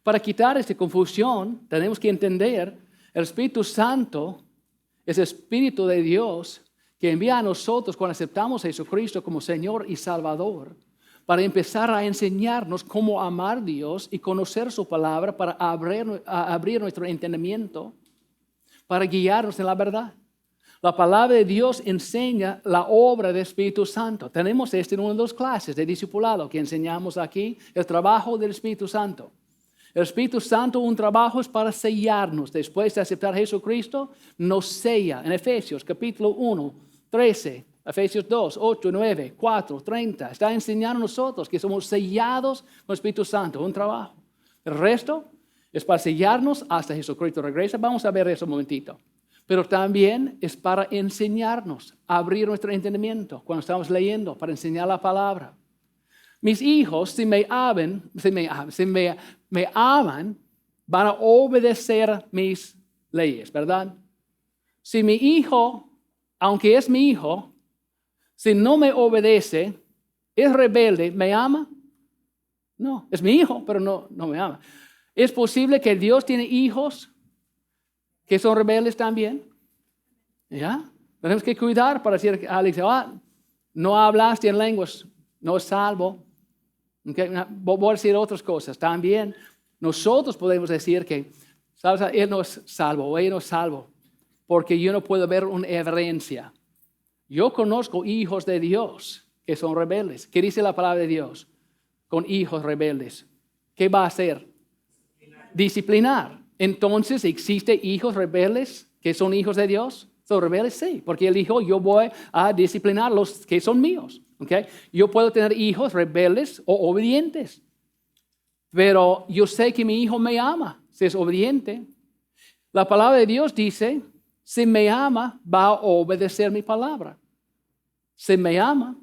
Speaker 1: Para quitar esta confusión tenemos que entender el Espíritu Santo es el Espíritu de Dios que envía a nosotros cuando aceptamos a Jesucristo como Señor y Salvador, para empezar a enseñarnos cómo amar a Dios y conocer su palabra, para abrir nuestro entendimiento, para guiarnos en la verdad. La palabra de Dios enseña la obra del Espíritu Santo. Tenemos en una de las clases de discipulado que enseñamos aquí, el trabajo del Espíritu Santo. El Espíritu Santo, un trabajo es para sellarnos. Después de aceptar a Jesucristo, nos sella. En Efesios capítulo 1, 13, Efesios 2, 8, 9, 4, 30. Está enseñando a nosotros que somos sellados con el Espíritu Santo. Un trabajo. El resto es para sellarnos hasta Jesucristo regresa. Vamos a ver eso un momentito. Pero también es para enseñarnos, abrir nuestro entendimiento cuando estamos leyendo, para enseñar la palabra. Mis hijos, si me aman, van a obedecer mis leyes, ¿verdad? Si mi hijo, aunque es mi hijo, si no me obedece, es rebelde, ¿me ama? No, es mi hijo, pero no me ama. ¿Es posible que Dios tiene hijos que son rebeldes también? ¿Ya? Tenemos que cuidar para decir a Alex, no hablaste en lenguas, no es salvo. Okay. Voy a decir otras cosas. También nosotros podemos decir que, ¿sabes? Él no es salvo o ella no es salvo, porque yo no puedo ver una evidencia. Yo conozco hijos de Dios que son rebeldes. ¿Qué dice la palabra de Dios? Con hijos rebeldes. ¿Qué va a hacer? Disciplinar. Entonces, ¿existen hijos rebeldes que son hijos de Dios? ¿Son rebeldes? Sí, porque Él dijo, yo voy a disciplinar los que son míos. Okay. Yo puedo tener hijos rebeldes o obedientes, pero yo sé que mi hijo me ama si es obediente. La palabra de Dios dice, si me ama, va a obedecer mi palabra. Si me ama,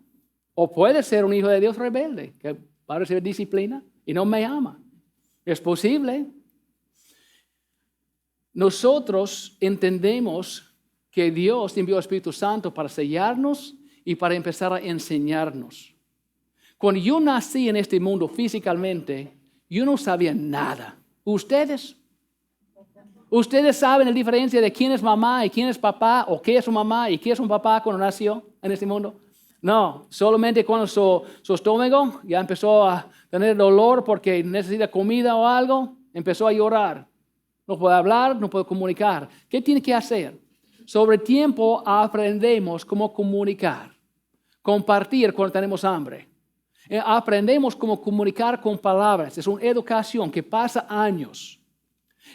Speaker 1: o puede ser un hijo de Dios rebelde, que va a recibir disciplina y no me ama. Es posible. Nosotros entendemos que Dios envió al Espíritu Santo para sellarnos y para empezar a enseñarnos. Cuando yo nací en este mundo físicamente, yo no sabía nada. ¿Ustedes saben la diferencia de quién es mamá y quién es papá, o qué es un mamá y qué es un papá cuando nació en este mundo? No, solamente cuando su estómago ya empezó a tener dolor porque necesita comida o algo, empezó a llorar. No puede hablar, no puede comunicar. ¿Qué tiene que hacer? Sobre tiempo aprendemos cómo comunicar, compartir cuando tenemos hambre. Aprendemos cómo comunicar con palabras. Es una educación que pasa años.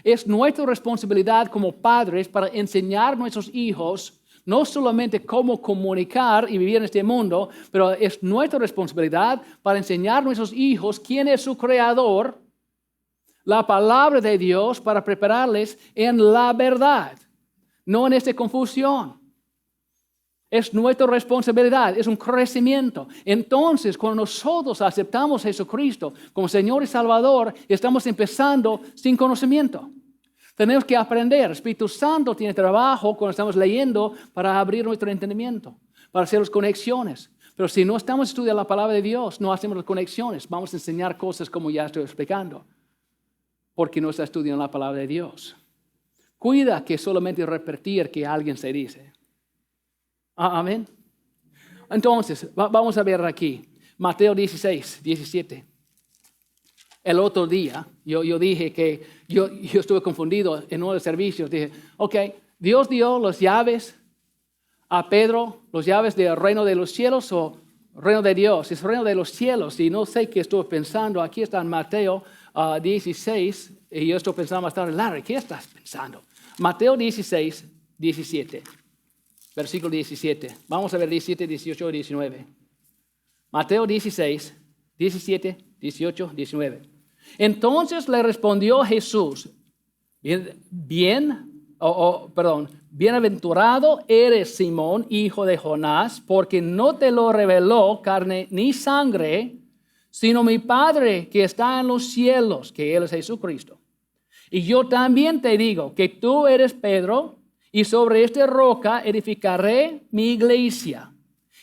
Speaker 1: Es nuestra responsabilidad como padres para enseñar a nuestros hijos no solamente cómo comunicar y vivir en este mundo, pero es nuestra responsabilidad para enseñar a nuestros hijos quién es su creador, la palabra de Dios, para prepararles en la verdad. No en esta confusión. Es nuestra responsabilidad, es un crecimiento. Entonces, cuando nosotros aceptamos a Jesucristo como Señor y Salvador, estamos empezando sin conocimiento. Tenemos que aprender. El Espíritu Santo tiene trabajo cuando estamos leyendo para abrir nuestro entendimiento, para hacer las conexiones. Pero si no estamos estudiando la palabra de Dios, no hacemos las conexiones. Vamos a enseñar cosas como ya estoy explicando, porque no está estudiando la palabra de Dios. Cuida que solamente repetir que alguien se dice. Amén. Entonces, vamos a ver aquí. Mateo 16, 17. El otro día, yo dije que yo estuve confundido en uno de los servicios. Dije, ok, Dios dio las llaves a Pedro las llaves del reino de los cielos o reino de Dios? Es reino de los cielos. Y no sé qué estoy pensando. Aquí está en Mateo 16. Y yo estoy pensando más tarde, Larry, ¿qué estás pensando? Mateo 16, 17. Versículo 17. Vamos a ver 17, 18 y 19. Mateo 16, 17, 18, 19. Entonces le respondió Jesús, bienaventurado eres Simón, hijo de Jonás, porque no te lo reveló carne ni sangre, sino mi Padre que está en los cielos, que Él es Jesucristo. Y yo también te digo que tú eres Pedro, y sobre esta roca edificaré mi iglesia,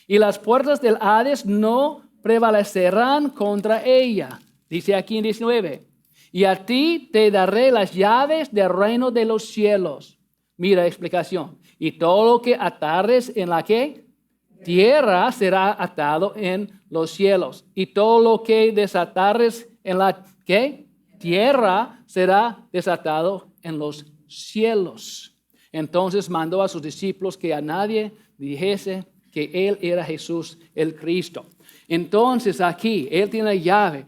Speaker 1: y las puertas del Hades no prevalecerán contra ella. Dice aquí en 19, y a ti te daré las llaves del reino de los cielos. Mira explicación. Y todo lo que atares en la ¿qué? Tierra será atado en los cielos. Y todo lo que desatares en la ¿qué? Tierra será desatado en los cielos. Entonces mandó a sus discípulos que a nadie dijese que Él era Jesús el Cristo. Entonces aquí Él tiene la llave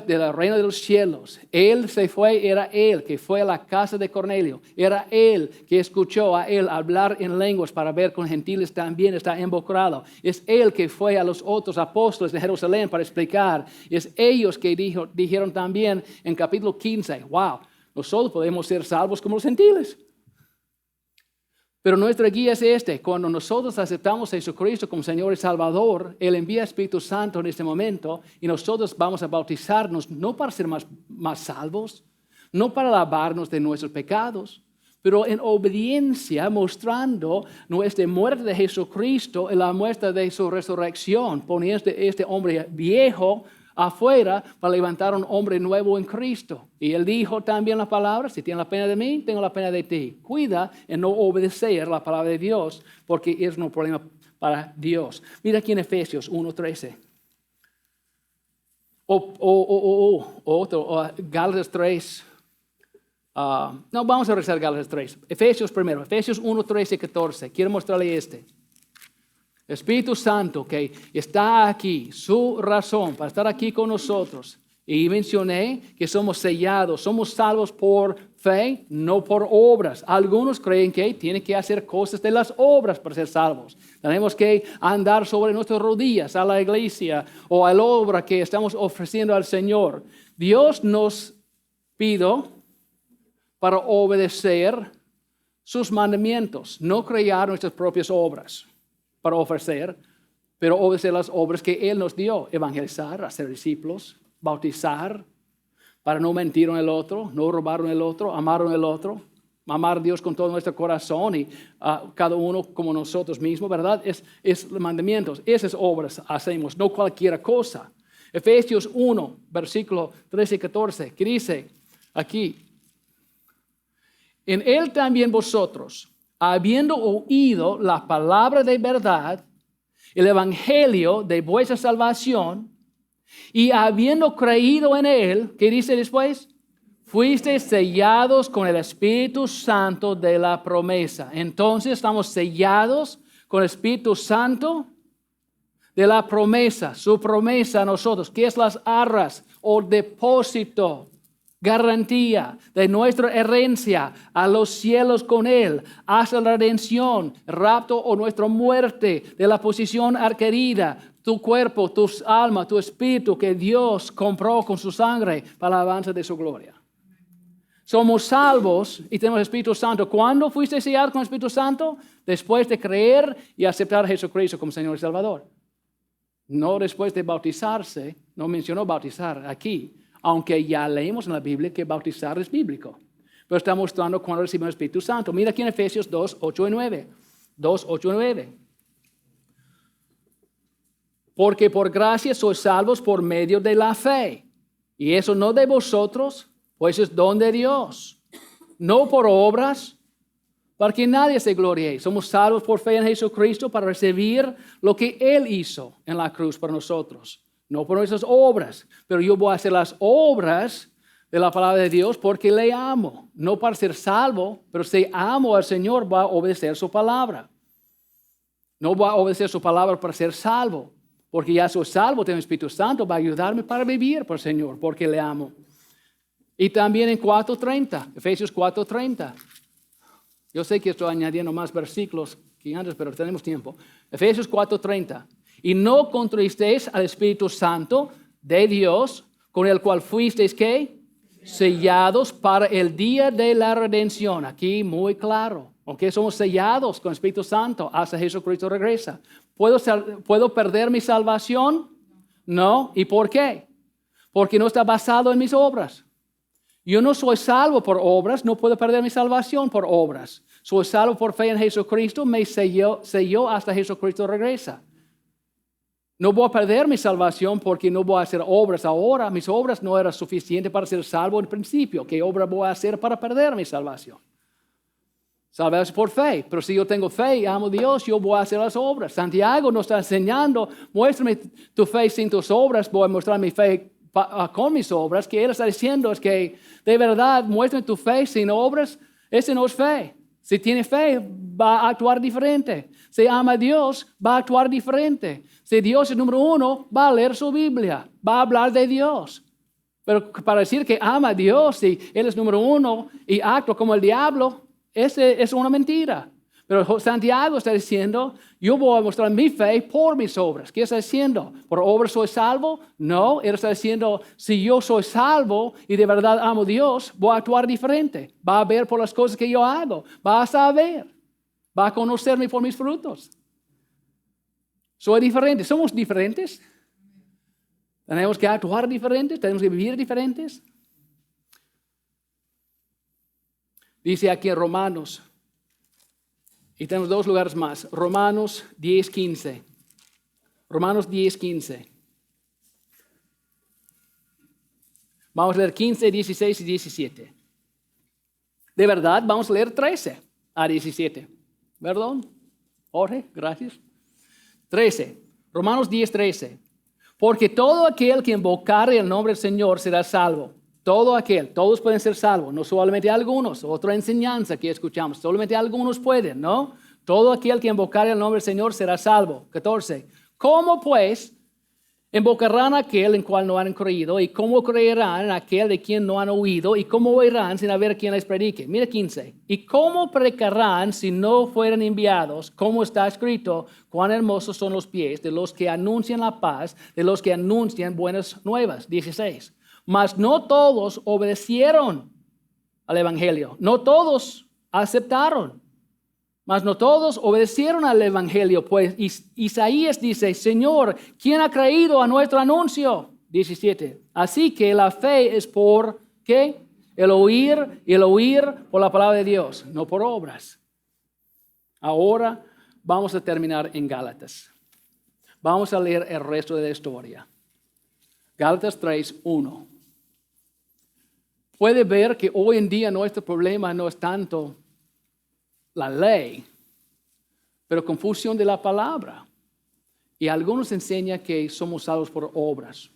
Speaker 1: del reino de los cielos. Él se fue, era Él que fue a la casa de Cornelio. Era Él que escuchó a Él hablar en lenguas para ver con gentiles también está involucrado. Es Él que fue a los otros apóstoles de Jerusalén para explicar. Es ellos que dijeron también en capítulo 15, wow, nosotros podemos ser salvos como los gentiles. Pero nuestra guía es cuando nosotros aceptamos a Jesucristo como Señor y Salvador, Él envía Espíritu Santo en este momento y nosotros vamos a bautizarnos no para ser más salvos, no para lavarnos de nuestros pecados, pero en obediencia mostrando nuestra muerte de Jesucristo y la muestra de su resurrección, poniendo este hombre viejo afuera para levantar un hombre nuevo en Cristo. Y Él dijo también la palabra, si tienes la pena de mí, tengo la pena de ti. Cuida en no obedecer la palabra de Dios, porque es un problema para Dios. Mira aquí en Efesios 1:13. Gálatas 3. No, vamos a rezar Gálatas 3. Efesios primero, Efesios 1:13 y 14. Quiero mostrarle Espíritu Santo que está aquí, su razón para estar aquí con nosotros. Y mencioné que somos sellados, somos salvos por fe, no por obras. Algunos creen que tienen que hacer cosas de las obras para ser salvos. Tenemos que andar sobre nuestras rodillas a la iglesia o a la obra que estamos ofreciendo al Señor. Dios nos pide para obedecer sus mandamientos, no crear nuestras propias obras para ofrecer, pero obedecer las obras que Él nos dio. Evangelizar, hacer discípulos, bautizar, para no mentir en el otro, no robar en el otro, amar en el otro, amar a Dios con todo nuestro corazón y cada uno como nosotros mismos, ¿verdad? Es mandamientos, esas obras hacemos, no cualquier cosa. Efesios 1, versículo 13 y 14, que dice aquí, en Él también vosotros, habiendo oído la palabra de verdad, el evangelio de vuestra salvación, y habiendo creído en Él, ¿qué dice después? Fuisteis sellados con el Espíritu Santo de la promesa. Entonces estamos sellados con el Espíritu Santo de la promesa, su promesa a nosotros, que es las arras o depósito, garantía de nuestra herencia a los cielos con Él, hasta la redención, rapto o nuestra muerte de la posición adquirida, tu cuerpo, tu alma, tu espíritu que Dios compró con su sangre para la alabanza de su gloria. Somos salvos y tenemos el Espíritu Santo. ¿Cuándo fuiste sellado con el Espíritu Santo? Después de creer y aceptar a Jesucristo como Señor y Salvador. No después de bautizarse, no mencionó bautizar aquí, aunque ya leímos en la Biblia que bautizar es bíblico. Pero está mostrando cuando recibimos el Espíritu Santo. Mira aquí en Efesios 2, 8 y 9. 2, 8 y 9. Porque por gracia sois salvos por medio de la fe. Y eso no de vosotros, pues es don de Dios. No por obras, para que nadie se gloríe. Somos salvos por fe en Jesucristo para recibir lo que Él hizo en la cruz para nosotros. No por nuestras obras, pero yo voy a hacer las obras de la palabra de Dios porque le amo. No para ser salvo, pero si amo al Señor, voy a obedecer su palabra. No voy a obedecer su palabra para ser salvo, porque ya soy salvo, tengo el Espíritu Santo, va a ayudarme para vivir por el Señor, porque le amo. Y también en 4:30, Efesios 4:30. Yo sé que estoy añadiendo más versículos que antes, pero tenemos tiempo. Efesios 4:30. Y no contristéis al Espíritu Santo de Dios, con el cual fuisteis, ¿qué? Sellados para el día de la redención. Aquí muy claro. Aunque somos sellados con el Espíritu Santo hasta Jesucristo regresa. ¿Puedo perder mi salvación? No. ¿Y por qué? Porque no está basado en mis obras. Yo no soy salvo por obras, no puedo perder mi salvación por obras. Soy salvo por fe en Jesucristo, me selló hasta Jesucristo regresa. No voy a perder mi salvación porque no voy a hacer obras ahora. Mis obras no eran suficientes para ser salvo en principio. ¿Qué obra voy a hacer para perder mi salvación? Salvarse por fe. Pero si yo tengo fe y amo a Dios, yo voy a hacer las obras. Santiago nos está enseñando, muéstrame tu fe sin tus obras, voy a mostrar mi fe con mis obras. Que él está diciendo es que de verdad muéstrame tu fe sin obras. Ese no es fe. Si tiene fe, va a actuar diferente. Si ama a Dios, va a actuar diferente. Si Dios es número uno, va a leer su Biblia, va a hablar de Dios. Pero para decir que ama a Dios y Él es número uno y actúa como el diablo, ese es una mentira. Pero Santiago está diciendo, yo voy a mostrar mi fe por mis obras. ¿Qué está diciendo? ¿Por obras soy salvo? No, él está diciendo, si yo soy salvo y de verdad amo a Dios, voy a actuar diferente. Va a ver por las cosas que yo hago. Va a saber. Va a conocerme por mis frutos. Soy diferente. ¿Somos diferentes? ¿Tenemos que actuar diferentes? ¿Tenemos que vivir diferentes? Dice aquí en Romanos. Y tenemos dos lugares más. Romanos 10:15. Romanos 10:15. Vamos a leer 15, 16 y 17. De verdad, vamos a leer 13 a 17. Perdón, Jorge, gracias. 13. Romanos 10:13. Porque todo aquel que invocare el nombre del Señor será salvo. Todo aquel, todos pueden ser salvos, no solamente algunos. Otra enseñanza que escuchamos, solamente algunos pueden, ¿no? Todo aquel que invocare el nombre del Señor será salvo. 14. ¿Cómo pues invocarán a aquel en cual no han creído? ¿Y cómo creerán en aquel de quien no han oído? ¿Y cómo oirán sin haber quien les predique? Mira 15. ¿Y cómo predicarán si no fueran enviados? Como está escrito, cuán hermosos son los pies de los que anuncian la paz, de los que anuncian buenas nuevas. 16. Mas no todos obedecieron al Evangelio. No todos aceptaron. Mas no todos obedecieron al Evangelio. Pues Isaías dice, Señor, ¿quién ha creído a nuestro anuncio? 17. Así que la fe es por, ¿qué? El oír y el oír por la palabra de Dios, no por obras. Ahora vamos a terminar en Gálatas. Vamos a leer el resto de la historia. Gálatas 3:1. Puede ver que hoy en día nuestro problema no es tanto la ley, pero confusión de la palabra. Y algunos enseñan que somos salvos por obras.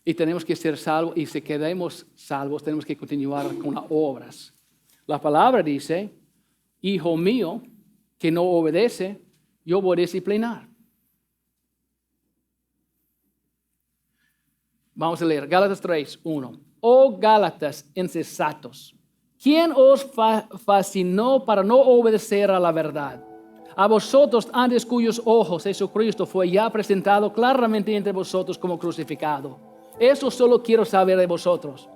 Speaker 1: Y tenemos que ser salvos, y si queremos salvos, tenemos que continuar con las obras. La palabra dice, hijo mío, que no obedece, yo voy a disciplinar. Vamos a leer Gálatas 3:1. Oh Gálatas insensatos, ¿quién os fascinó para no obedecer a la verdad? A vosotros antes cuyos ojos Jesucristo fue ya presentado claramente entre vosotros como crucificado. Eso solo quiero saber de vosotros.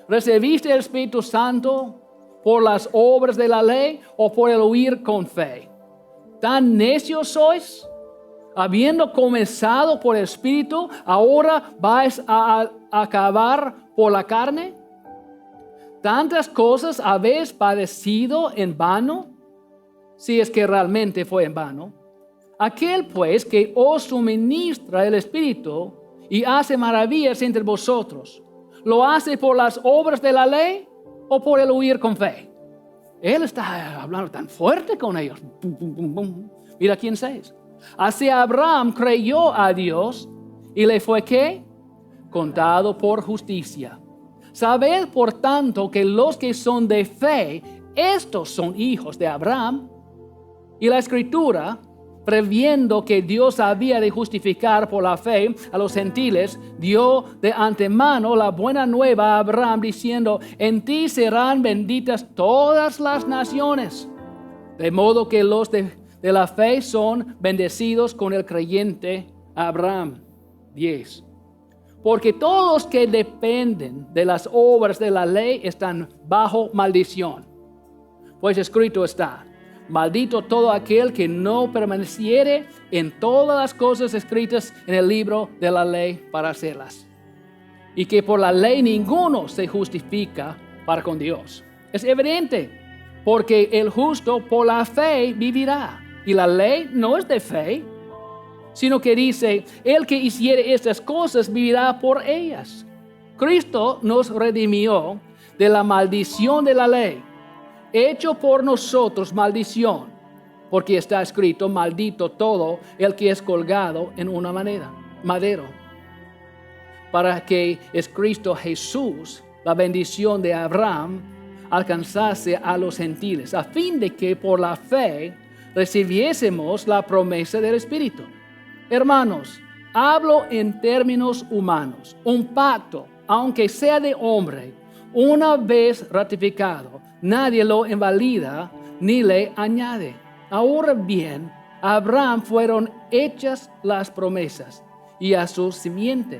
Speaker 1: ¿Recibiste el Espíritu Santo por las obras de la ley o por el oír con fe? ¿Tan necios sois? Habiendo comenzado por el Espíritu, ¿ahora vais a acabar por la carne? ¿Tantas cosas habéis padecido en vano? Si es que realmente fue en vano. Aquel pues que os suministra el Espíritu y hace maravillas entre vosotros, ¿lo hace por las obras de la ley o por el oír con fe? Él está hablando tan fuerte con ellos. Mira quién es. Así Abraham creyó a Dios y le fue ¿qué? Contado por justicia. Sabed por tanto que los que son de fe, estos son hijos de Abraham. Y la Escritura previendo que Dios había de justificar por la fe a los gentiles, dio de antemano la buena nueva a Abraham, diciendo: en ti serán benditas todas las naciones. De modo que los de la fe son bendecidos con el creyente Abraham. 10. Porque todos los que dependen de las obras de la ley están bajo maldición. Pues escrito está: maldito todo aquel que no permaneciere en todas las cosas escritas en el libro de la ley para hacerlas. Y que por la ley ninguno se justifica para con Dios. Es evidente, porque el justo por la fe vivirá. Y la ley no es de fe, sino que dice: el que hiciere estas cosas vivirá por ellas. Cristo nos redimió de la maldición de la ley, hecho por nosotros maldición, porque está escrito: maldito todo el que es colgado en una madero. Para que es Cristo Jesús la bendición de Abraham alcanzase a los gentiles, a fin de que por la fe recibiésemos la promesa del Espíritu. Hermanos, hablo en términos humanos. Un pacto, aunque sea de hombre, una vez ratificado, nadie lo invalida ni le añade. Ahora bien, a Abraham fueron hechas las promesas, y a su simiente.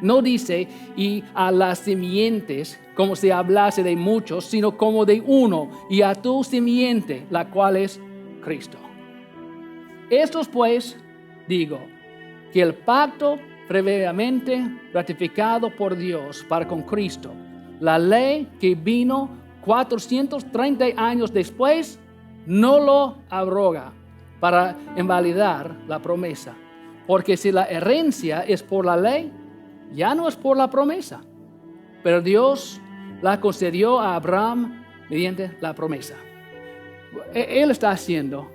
Speaker 1: No dice y a las simientes como si hablase de muchos, sino como de uno, y a tu simiente, la cual es Cristo. Estos pues digo, que el pacto previamente ratificado por Dios para con Cristo, la ley que vino 430 años después, no lo abroga para invalidar la promesa. Porque si la herencia es por la ley, ya no es por la promesa. Pero Dios la concedió a Abraham mediante la promesa. Él está haciendo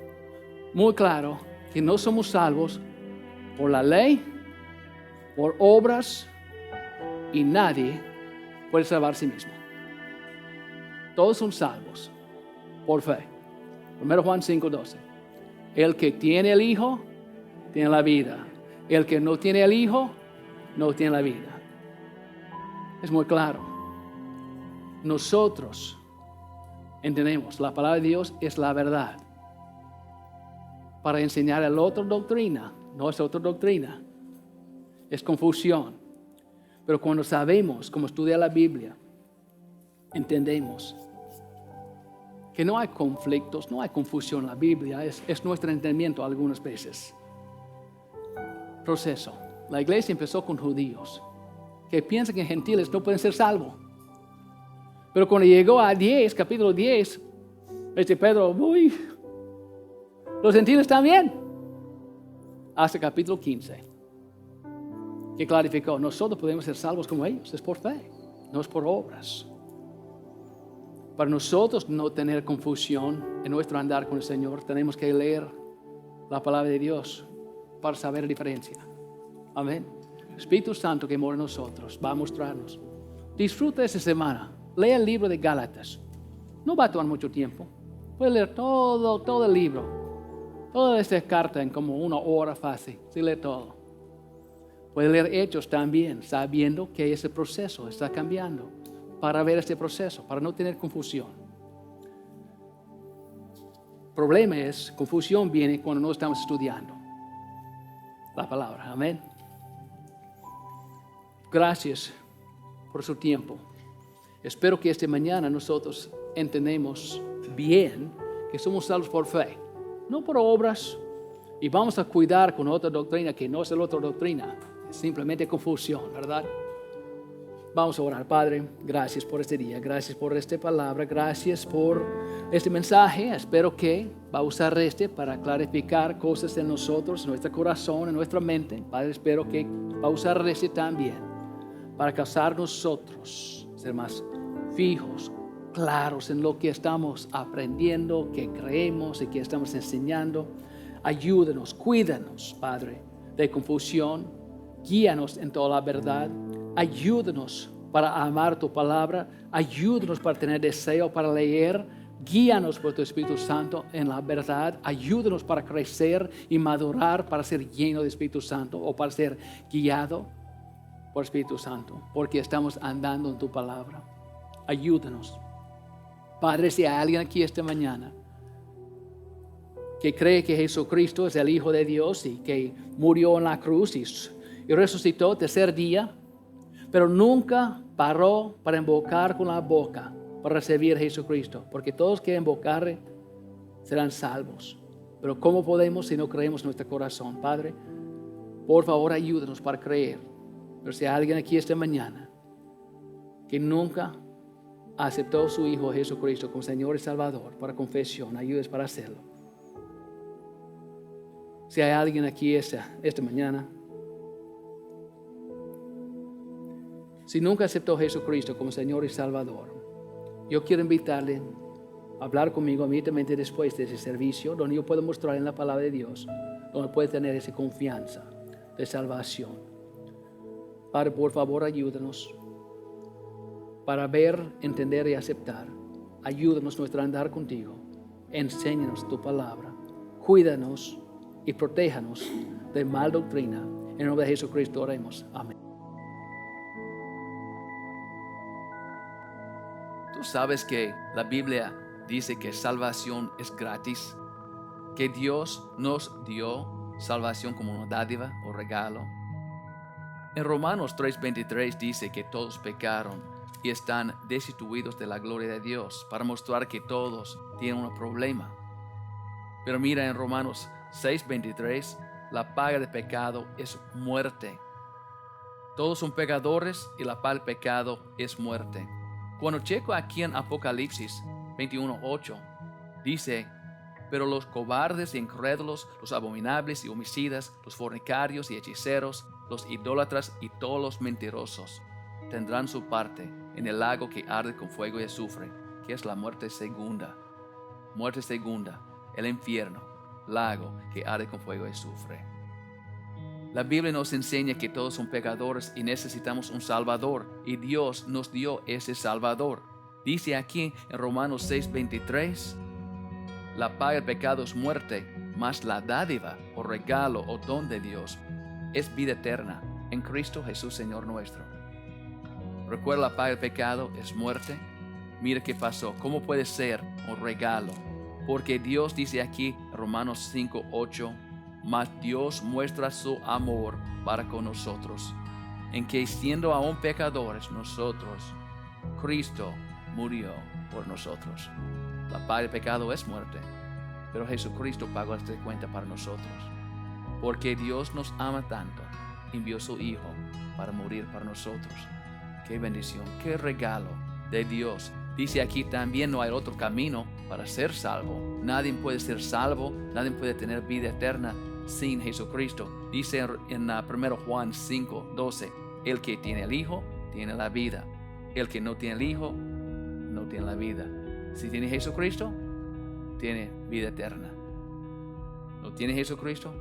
Speaker 1: muy claro que no somos salvos por la ley, por obras, y nadie puede salvar a sí mismo. Todos son salvos por fe. 1 Juan 5:12. El que tiene el Hijo, tiene la vida. El que no tiene el Hijo, no tiene la vida. Es muy claro. Nosotros entendemos, la palabra de Dios es la verdad. Para enseñar a la otra doctrina, no es otra doctrina, es confusión. Pero cuando sabemos cómo estudiar la Biblia, entendemos que no hay conflictos, no hay confusión en la Biblia, es nuestro entendimiento algunas veces. Proceso. La iglesia empezó con judíos que piensan que gentiles no pueden ser salvos. Pero cuando llegó a capítulo 10, Pedro, los gentiles también. Hasta capítulo 15, que clarificó: nosotros podemos ser salvos como ellos, es por fe, no es por obras. Para nosotros no tener confusión en nuestro andar con el Señor, tenemos que leer la palabra de Dios para saber la diferencia. Amén. Espíritu Santo que mora en nosotros va a mostrarnos. Disfruta esta semana. Lea el libro de Gálatas. No va a tomar mucho tiempo. Puede leer todo el libro. Toda esta carta en como 1 hora fácil. Se lee todo. Puede leer Hechos también, sabiendo que ese proceso está cambiando. Para ver este proceso, para no tener confusión. El problema es, confusión viene cuando no estamos estudiando la palabra. Amén. Gracias por su tiempo. Espero que esta mañana nosotros entendemos bien que somos salvos por fe, no por obras. Y vamos a cuidar con otra doctrina que no es la otra doctrina, es simplemente confusión, ¿verdad? Vamos a orar. Padre, gracias por este día, gracias por esta palabra, gracias por este mensaje. Espero que va a usar para clarificar cosas en nosotros, en nuestro corazón, en nuestra mente. Padre, espero que va a usar también para causar nosotros ser más fijos, claros en lo que estamos aprendiendo, que creemos y que estamos enseñando. Ayúdanos, cuídanos, Padre, de confusión. Guíanos en toda la verdad. Ayúdanos para amar tu palabra. Ayúdanos para tener deseo para leer, Guíanos por tu Espíritu Santo en la verdad. Ayúdanos para crecer y madurar, para ser lleno de Espíritu Santo o para ser guiado por Espíritu Santo, porque estamos andando en tu palabra. Ayúdanos. Padre, si hay alguien aquí esta mañana que cree que Jesucristo es el Hijo de Dios y que murió en la cruz y resucitó tercer día, pero nunca paró para invocar con la boca para recibir a Jesucristo, porque todos que invocar serán salvos. Pero ¿cómo podemos si no creemos en nuestro corazón? Padre, por favor ayúdanos para creer. Pero si hay alguien aquí esta mañana que nunca aceptó a su Hijo Jesucristo como Señor y Salvador para confesión, ayúdenos para hacerlo. Si hay alguien aquí esta mañana, si nunca aceptó a Jesucristo como Señor y Salvador, yo quiero invitarle a hablar conmigo inmediatamente después de ese servicio, donde yo puedo mostrar en la palabra de Dios, donde puede tener esa confianza de salvación. Padre, por favor, ayúdanos para ver, entender y aceptar. Ayúdanos en nuestro andar contigo. Enséñanos tu palabra. Cuídanos y protéjanos de mal doctrina. En el nombre de Jesucristo oremos. Amén.
Speaker 2: Tú sabes que la Biblia dice que salvación es gratis, que Dios nos dio salvación como una dádiva o regalo. En Romanos 3:23 dice que todos pecaron y están destituidos de la gloria de Dios, para mostrar que todos tienen un problema. Pero mira, en Romanos 6:23, la paga del pecado es muerte. Todos son pecadores y la paga del pecado es muerte. Cuando checo aquí en Apocalipsis 21:8, dice: pero los cobardes y incrédulos, los abominables y homicidas, los fornicarios y hechiceros, los idólatras y todos los mentirosos tendrán su parte en el lago que arde con fuego y azufre, que es la muerte segunda. Muerte segunda, el infierno, lago que arde con fuego y azufre. La Biblia nos enseña que todos son pecadores y necesitamos un Salvador, y Dios nos dio ese Salvador. Dice aquí en Romanos 6:23, la paga del pecado es muerte, mas la dádiva o regalo o don de Dios es vida eterna en Cristo Jesús Señor nuestro. Recuerda, la paga del pecado es muerte. Mira qué pasó. ¿Cómo puede ser un regalo? Porque Dios dice aquí en Romanos 5:8, mas Dios muestra su amor para con nosotros, en que siendo aún pecadores nosotros, Cristo murió por nosotros. La paga del pecado es muerte, pero Jesucristo pagó esta cuenta para nosotros. Porque Dios nos ama tanto, envió su Hijo para morir para nosotros. Qué bendición, qué regalo de Dios. Dice aquí también: no hay otro camino para ser salvo. Nadie puede ser salvo, nadie puede tener vida eterna sin Jesucristo. Dice en 1 Juan 5:12, el que tiene el Hijo tiene la vida. El que no tiene el Hijo no tiene la vida. Si tiene Jesucristo, tiene vida eterna. No tiene Jesucristo,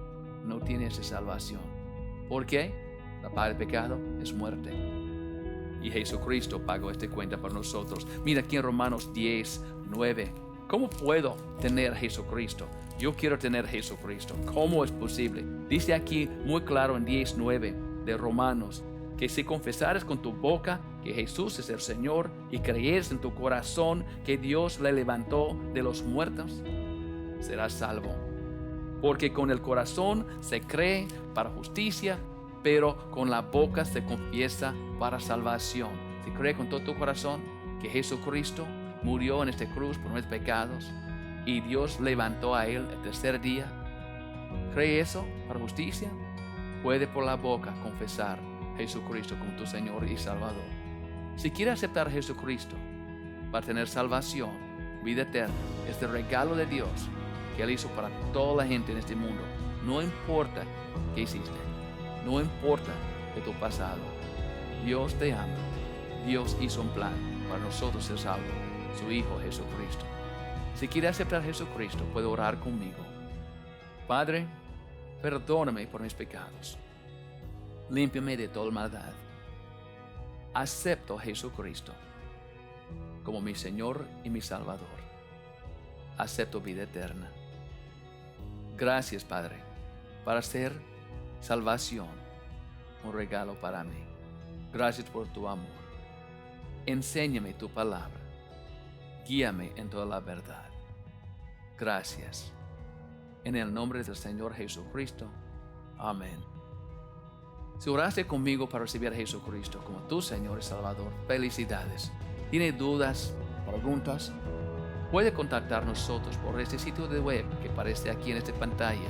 Speaker 2: no tiene esa salvación. ¿Por qué? La paga del pecado es muerte, y Jesucristo pagó esta cuenta por nosotros. Mira aquí en Romanos 10:9. ¿Cómo puedo tener Jesucristo? Yo quiero tener Jesucristo. ¿Cómo es posible? Dice aquí muy claro en 10:9 de Romanos, que si confesares con tu boca que Jesús es el Señor y creyeres en tu corazón que Dios le levantó de los muertos, serás salvo. Porque con el corazón se cree para justicia, pero con la boca se confiesa para salvación. Si cree con todo tu corazón que Jesucristo murió en esta cruz por nuestros pecados y Dios levantó a él el tercer día, ¿cree eso para justicia? Puede por la boca confesar Jesucristo como tu Señor y Salvador. Si quieres aceptar a Jesucristo para tener salvación, vida eterna, este regalo de Dios que Él hizo para toda la gente en este mundo, no importa qué hiciste, no importa de tu pasado, Dios te ama. Dios hizo un plan para nosotros ser salvos, su Hijo Jesucristo. Si quieres aceptar a Jesucristo, puede orar conmigo. Padre, perdóname por mis pecados. Límpiame de toda maldad. Acepto a Jesucristo como mi Señor y mi Salvador. acepto vida eterna. Gracias, Padre, para hacer salvación un regalo para mí. Gracias por tu amor. Enséñame tu palabra. Guíame en toda la verdad. Gracias. En el nombre del Señor Jesucristo. Amén. Si oraste conmigo para recibir a Jesucristo como tu Señor y Salvador, felicidades. ¿Tiene dudas, preguntas? Puede contactar nosotros por este sitio de web que aparece aquí en esta pantalla.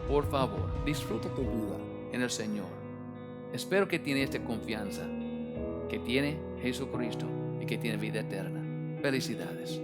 Speaker 2: Por favor, disfruta tu vida en el Señor. Espero que tiene esta confianza, que tiene Jesucristo y que tiene vida eterna. Felicidades.